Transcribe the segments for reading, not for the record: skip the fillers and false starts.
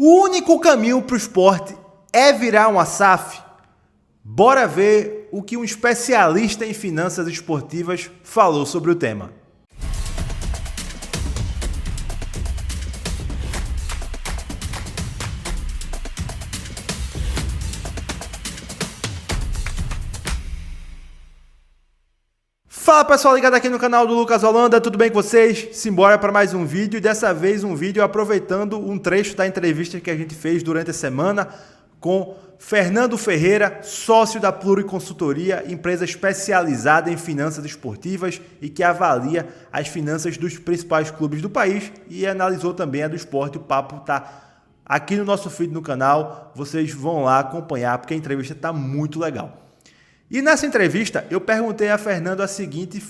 O único caminho para o esporte é virar uma SAF? Bora ver o que um especialista em finanças esportivas falou sobre o tema. Fala pessoal ligado aqui no canal do Lucas Holanda, tudo bem com vocês? Simbora para mais um vídeo, dessa vez um vídeo aproveitando um trecho da entrevista que a gente fez durante a semana com Fernando Ferreira, sócio da Pluriconsultoria, empresa especializada em finanças esportivas e que avalia as finanças dos principais clubes do país e analisou também a do esporte. O papo está aqui no nosso feed no canal, vocês vão lá acompanhar porque a entrevista está muito legal. E nessa entrevista, eu perguntei a Fernando a seguinte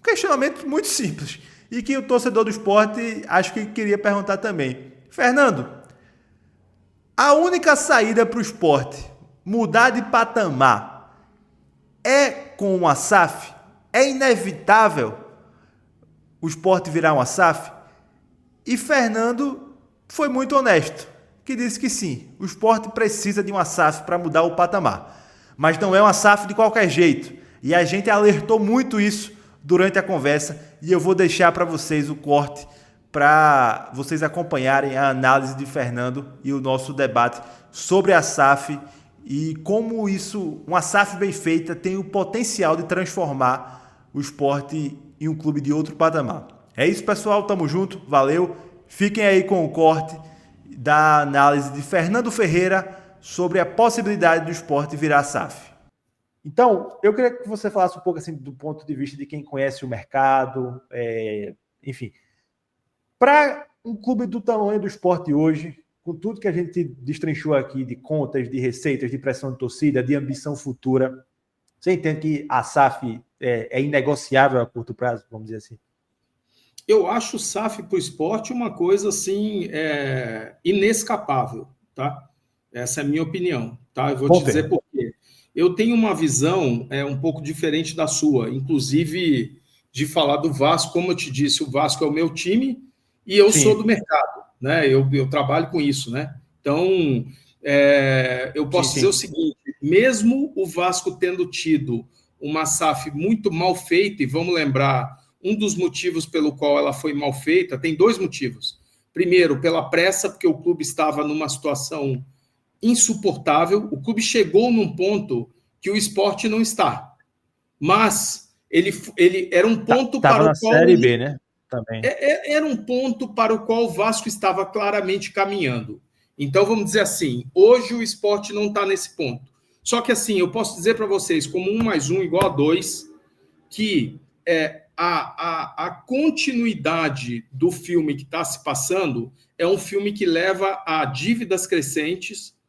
questionamento muito simples e que o torcedor do esporte acho que queria perguntar também. Fernando, a única saída para o esporte mudar de patamar é com uma SAF? É inevitável o esporte virar uma SAF? E Fernando foi muito honesto, que disse que sim, o esporte precisa de uma SAF para mudar o patamar. Mas não é uma SAF de qualquer jeito. E a gente alertou muito isso durante a conversa e eu vou deixar para vocês o corte para vocês acompanharem a análise de Fernando e o nosso debate sobre a SAF e como isso, uma SAF bem feita, tem o potencial de transformar o esporte em um clube de outro patamar. É isso, pessoal. Tamo junto. Valeu. Fiquem aí com o corte da análise de Fernando Ferreira sobre a possibilidade do esporte virar SAF. Então, eu queria que você falasse um pouco assim, do ponto de vista de quem conhece o mercado, enfim. Para um clube do tamanho do esporte hoje, com tudo que a gente destrinchou aqui de contas, de receitas, de pressão de torcida, de ambição futura, você entende que a SAF é inegociável a curto prazo, vamos dizer assim? Eu acho o SAF para o esporte uma coisa assim, inescapável, tá? Essa é a minha opinião, tá? Eu vou te dizer por quê. Eu tenho uma visão um pouco diferente da sua, inclusive de falar do Vasco. Como eu te disse, o Vasco é o meu time e eu sou do mercado, né? Eu trabalho com isso, né? Então, eu posso dizer o seguinte, mesmo o Vasco tendo tido uma SAF muito mal feita, e vamos lembrar, um dos motivos pelo qual ela foi mal feita, tem dois motivos. Primeiro, pela pressa, porque o clube estava numa situação insuportável. O clube chegou num ponto que o esporte não está. Mas ele era um ponto para o qual... Série B, né? Também. Era um ponto para o qual o Vasco estava claramente caminhando. Então, vamos dizer assim, hoje o esporte não está nesse ponto. Só que assim, eu posso dizer para vocês, como 1 mais 1 igual a 2, que a continuidade do filme que está se passando é um filme que leva a dívidas crescentes,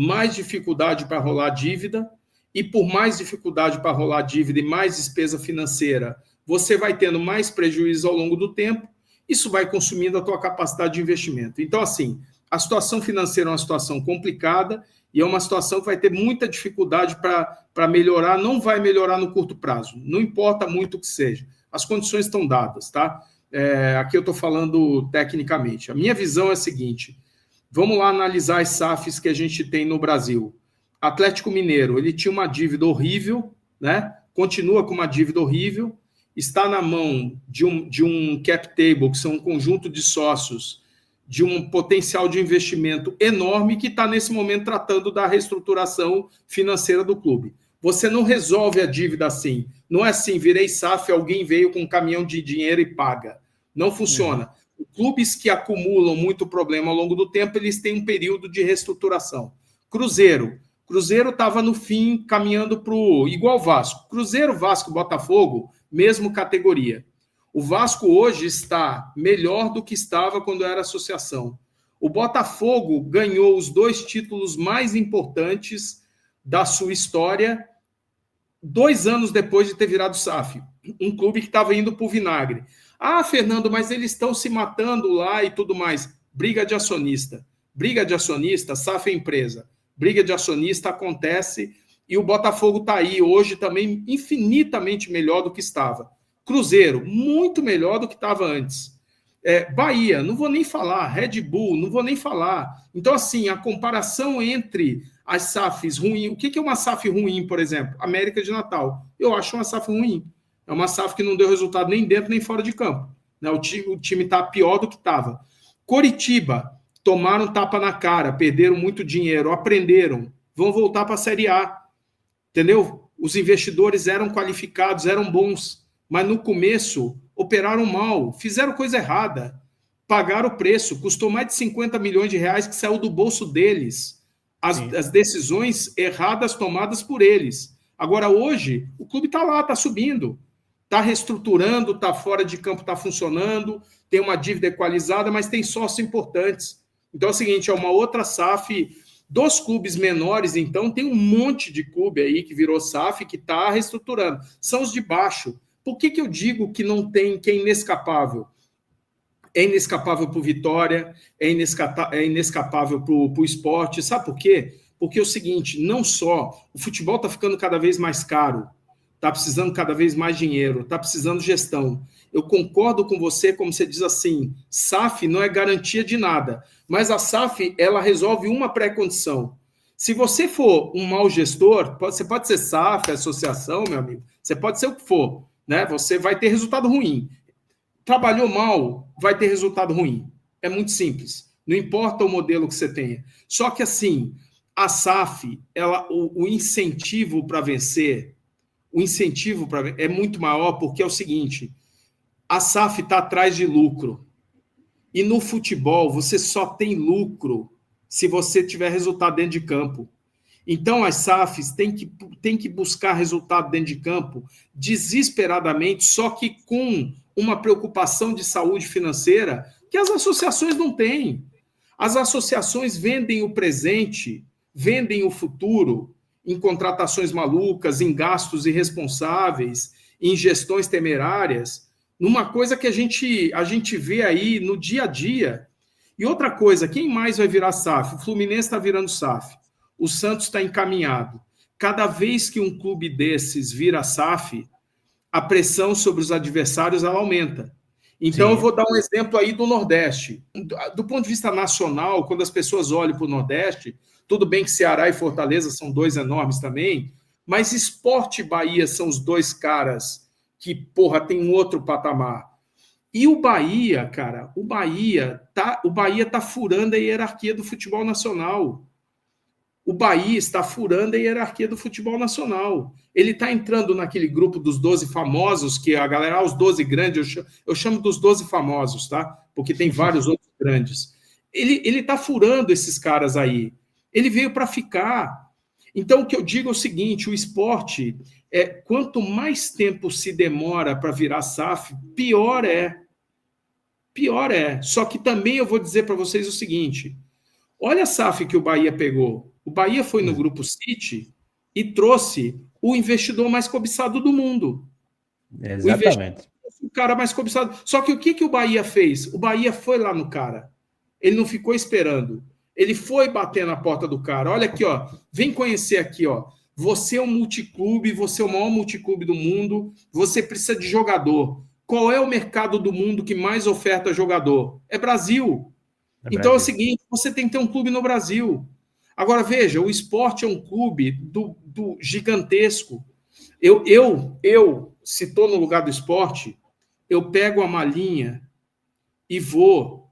mais dificuldade para rolar dívida, e por mais dificuldade para rolar dívida e mais despesa financeira, você vai tendo mais prejuízo ao longo do tempo, isso vai consumindo a tua capacidade de investimento. Então, assim, a situação financeira é uma situação complicada e é uma situação que vai ter muita dificuldade para melhorar, não vai melhorar no curto prazo, não importa muito o que seja, as condições estão dadas, tá? Aqui eu estou falando tecnicamente. A minha visão é a seguinte: vamos lá analisar as SAFs que a gente tem no Brasil. Atlético Mineiro, ele tinha uma dívida horrível, né? Continua com uma dívida horrível, está na mão de um cap table, que são um conjunto de sócios, de um potencial de investimento enorme, que está nesse momento tratando da reestruturação financeira do clube. Você não resolve a dívida assim. Não é assim, virei SAF, alguém veio com um caminhão de dinheiro e paga. Não funciona. Clubes que acumulam muito problema ao longo do tempo, eles têm um período de reestruturação. Cruzeiro estava no fim, caminhando para o igual Vasco. Cruzeiro, Vasco, Botafogo, mesmo categoria. O Vasco hoje está melhor do que estava quando era associação. O Botafogo ganhou os 2 títulos mais importantes da sua história 2 anos depois de ter virado SAF. Um clube que estava indo para o vinagre. Ah, Fernando, mas eles estão se matando lá e tudo mais. Briga de acionista. Briga de acionista, SAF é empresa. Briga de acionista acontece e o Botafogo está aí hoje também infinitamente melhor do que estava. Cruzeiro, muito melhor do que estava antes. Bahia, não vou nem falar. Red Bull, não vou nem falar. Então, assim, a comparação entre as SAFs ruins... O que é uma SAF ruim, por exemplo? América de Natal. Eu acho uma SAF ruim. É uma SAF que não deu resultado nem dentro nem fora de campo. Né? O time está pior do que estava. Coritiba, tomaram tapa na cara, perderam muito dinheiro, aprenderam, vão voltar para a Série A. Entendeu? Os investidores eram qualificados, eram bons, mas no começo operaram mal, fizeram coisa errada, pagaram o preço, custou mais de 50 milhões de reais que saiu do bolso deles. As decisões erradas tomadas por eles. Agora, hoje, o clube está lá, está subindo, está reestruturando, está fora de campo, está funcionando, tem uma dívida equalizada, mas tem sócios importantes. Então é o seguinte, é uma outra SAF dos clubes menores, então tem um monte de clube aí que virou SAF, que está reestruturando. São os de baixo. Por que eu digo que não tem, que é inescapável? É inescapável para o Vitória, é inescapável para o esporte. Sabe por quê? Porque é o seguinte, não só o futebol está ficando cada vez mais caro, está precisando cada vez mais dinheiro, está precisando gestão. Eu concordo com você, como você diz assim, SAF não é garantia de nada, mas a SAF, ela resolve uma pré-condição. Se você for um mau gestor, você pode ser SAF, associação, meu amigo, você pode ser o que for, né? Você vai ter resultado ruim. Trabalhou mal, vai ter resultado ruim. É muito simples. Não importa o modelo que você tenha. Só que, assim, a SAF, o incentivo para vencer, é muito maior, porque é o seguinte, a SAF está atrás de lucro. E no futebol, você só tem lucro se você tiver resultado dentro de campo. Então, as SAFs têm que buscar resultado dentro de campo desesperadamente, só que com uma preocupação de saúde financeira que as associações não têm. As associações vendem o presente, vendem o futuro em contratações malucas, em gastos irresponsáveis, em gestões temerárias, numa coisa que a gente vê aí no dia a dia. E outra coisa, quem mais vai virar SAF? O Fluminense está virando SAF. O Santos está encaminhado. Cada vez que um clube desses vira SAF, a pressão sobre os adversários ela aumenta. Então, Sim. Eu vou dar um exemplo aí do Nordeste. Do ponto de vista nacional, quando as pessoas olham para o Nordeste, tudo bem que Ceará e Fortaleza são dois enormes também, mas Sport e Bahia são os dois caras que, porra, tem um outro patamar. E o Bahia, cara, o Bahia tá furando a hierarquia do futebol nacional. O Bahia está furando a hierarquia do futebol nacional. Ele está entrando naquele grupo dos 12 famosos, que a galera, os 12 grandes, eu chamo dos 12 famosos, tá? Porque tem vários outros grandes. Ele está furando esses caras aí. Ele veio para ficar. Então, o que eu digo é o seguinte, o esporte, quanto mais tempo se demora para virar SAF, pior é. Pior é. Só que também eu vou dizer para vocês o seguinte, olha a SAF que o Bahia pegou. O Bahia foi no Grupo City e trouxe o investidor mais cobiçado do mundo. Exatamente. O cara mais cobiçado. Só que o que o Bahia fez? O Bahia foi lá no cara. Ele não ficou esperando. Ele foi bater na porta do cara. Olha aqui, ó. Vem conhecer aqui, ó. Você é um multiclube, você é o maior multiclube do mundo, você precisa de jogador. Qual é o mercado do mundo que mais oferta jogador? É Brasil. Então é o seguinte, você tem que ter um clube no Brasil. Agora, veja, o esporte é um clube do gigantesco. Se estou no lugar do esporte, eu pego a malinha e vou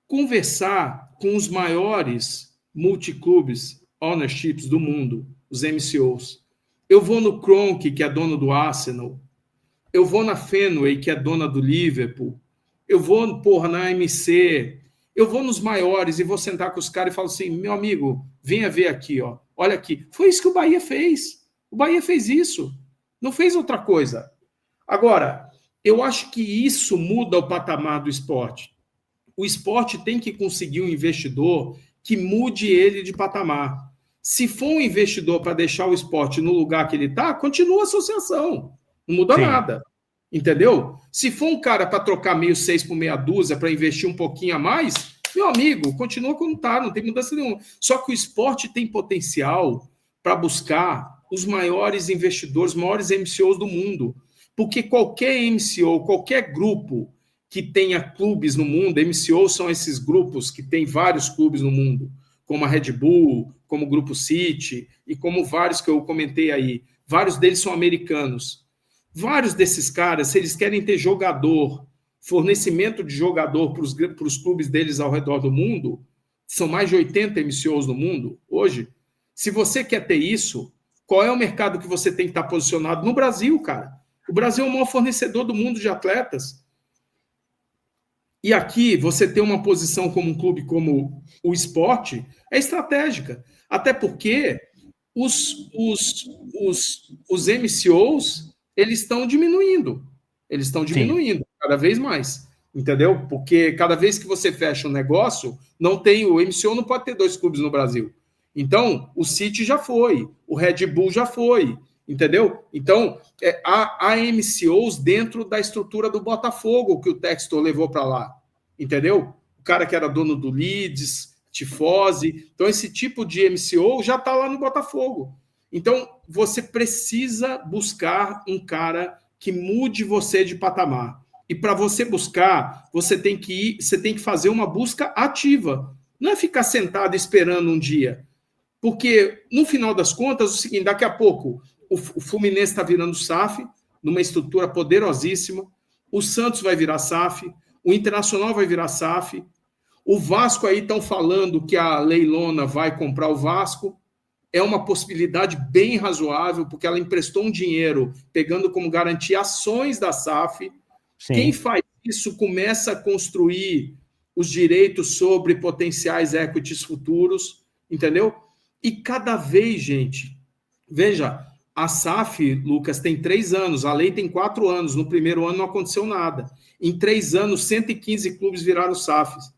conversar com os maiores multiclubes, ownerships do mundo, os MCOs. Eu vou no Kroenke, que é dono do Arsenal. Eu vou na Fenway, que é dona do Liverpool. Eu vou, na AMC. Eu vou nos maiores e vou sentar com os caras e falo assim, meu amigo, venha ver aqui, ó. Olha aqui. Foi isso que o Bahia fez. O Bahia fez isso. Não fez outra coisa. Agora, eu acho que isso muda o patamar do esporte. O esporte tem que conseguir um investidor que mude ele de patamar. Se for um investidor para deixar o esporte no lugar que ele está, continua a associação. Não muda nada. Entendeu? Se for um cara para trocar meio 6 por meia dúzia, para investir um pouquinho a mais, meu amigo, continua como está, não tem mudança nenhuma. Só que o esporte tem potencial para buscar os maiores investidores, os maiores MCOs do mundo. Porque qualquer MCO, qualquer grupo que tenha clubes no mundo. MCO são esses grupos que tem vários clubes no mundo, como a Red Bull, como o Grupo City e como vários que eu comentei aí. Vários deles são americanos. Vários desses caras, se eles querem ter jogador, fornecimento de jogador para os clubes deles ao redor do mundo, são mais de 80 MCOs no mundo hoje. Se você quer ter isso, qual é o mercado que você tem que estar posicionado? No Brasil, cara. O Brasil é o maior fornecedor do mundo de atletas. E aqui, você ter uma posição como um clube como o Sport é estratégica. Até porque os MCOs, eles estão diminuindo. Eles estão diminuindo cada vez mais. Entendeu? Porque cada vez que você fecha um negócio, não tem o MCO, não pode ter 2 clubes no Brasil. Então, o City já foi, o Red Bull já foi, entendeu? Então, há MCOs dentro da estrutura do Botafogo que o Textor levou para lá, entendeu? O cara que era dono do Leeds, Tifose. Então, esse tipo de MCO já está lá no Botafogo. Então, você precisa buscar um cara que mude você de patamar. E para você buscar, você tem que fazer uma busca ativa. Não é ficar sentado esperando um dia. Porque, no final das contas, é o seguinte, daqui a pouco o Fluminense está virando SAF, numa estrutura poderosíssima, o Santos vai virar SAF, o Internacional vai virar SAF, o Vasco aí estão falando que a Leilona vai comprar o Vasco, é uma possibilidade bem razoável, porque ela emprestou um dinheiro, pegando como garantia ações da SAF. Sim. Quem faz isso começa a construir os direitos sobre potenciais equities futuros, entendeu? E cada vez, gente, veja, a SAF, Lucas, tem 3 anos, a lei tem 4 anos, no primeiro ano não aconteceu nada. Em 3 anos, 115 clubes viraram SAFs.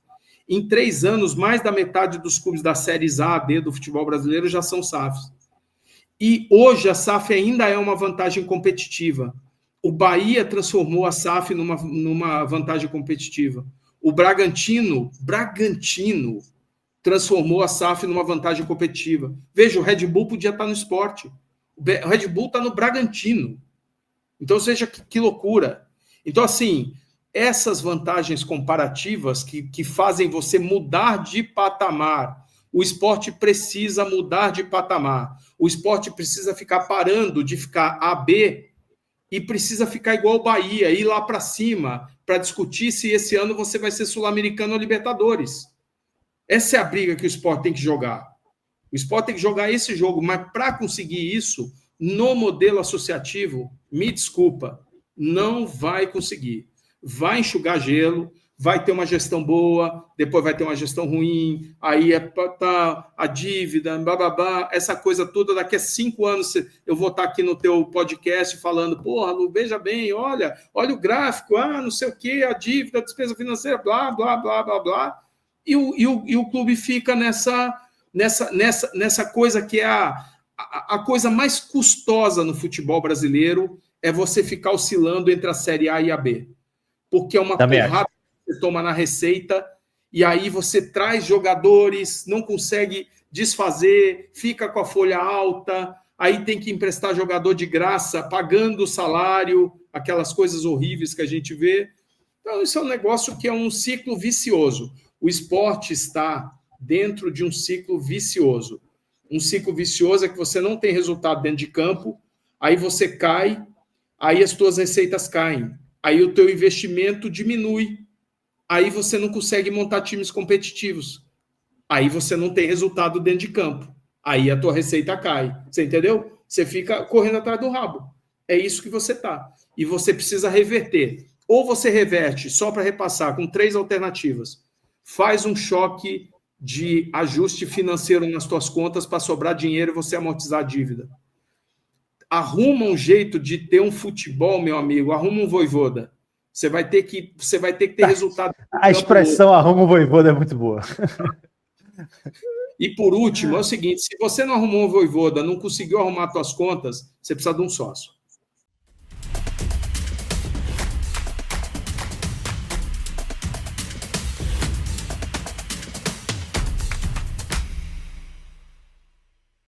Em 3 anos, mais da metade dos clubes da séries A, B do futebol brasileiro já são SAFs. E hoje a SAF ainda é uma vantagem competitiva. O Bahia transformou a SAF numa vantagem competitiva. O Bragantino transformou a SAF numa vantagem competitiva. Veja, o Red Bull podia estar no Sport. O Red Bull está no Bragantino. Então, veja que loucura. Então, assim, essas vantagens comparativas que fazem você mudar de patamar. O esporte precisa mudar de patamar. O esporte precisa ficar parando de ficar A, B e precisa ficar igual o Bahia, ir lá para cima para discutir se esse ano você vai ser Sul-Americano ou Libertadores. Essa é a briga que o esporte tem que jogar. O esporte tem que jogar esse jogo, mas para conseguir isso, no modelo associativo, me desculpa, não vai conseguir. Vai enxugar gelo, vai ter uma gestão boa, depois vai ter uma gestão ruim, aí a dívida, bababá, essa coisa toda. Daqui a 5 anos eu vou estar aqui no teu podcast falando, porra, Lu, veja bem, olha o gráfico, não sei o quê, a dívida, a despesa financeira, blá, blá, blá, blá, blá. E o clube fica nessa coisa que é a coisa mais custosa no futebol brasileiro, é você ficar oscilando entre a Série A e a B. Porque é uma porrada que você toma na receita, e aí você traz jogadores, não consegue desfazer, fica com a folha alta, aí tem que emprestar jogador de graça, pagando o salário, aquelas coisas horríveis que a gente vê. Então, isso é um negócio que é um ciclo vicioso. O esporte está dentro de um ciclo vicioso. Um ciclo vicioso é que você não tem resultado dentro de campo, aí você cai, aí as tuas receitas caem, aí o teu investimento diminui, aí você não consegue montar times competitivos, aí você não tem resultado dentro de campo, aí a tua receita cai. Você entendeu? Você fica correndo atrás do rabo. É isso que você está. E você precisa reverter. Ou você reverte, só para repassar, com 3 alternativas. Faz um choque de ajuste financeiro nas tuas contas para sobrar dinheiro e você amortizar a dívida. Arruma um jeito de ter um futebol, meu amigo, arruma um Voivoda. Você vai ter que ter resultado. A expressão arruma um Voivoda é muito boa. E por último, é o seguinte, se você não arrumou um Voivoda, não conseguiu arrumar suas contas, você precisa de um sócio.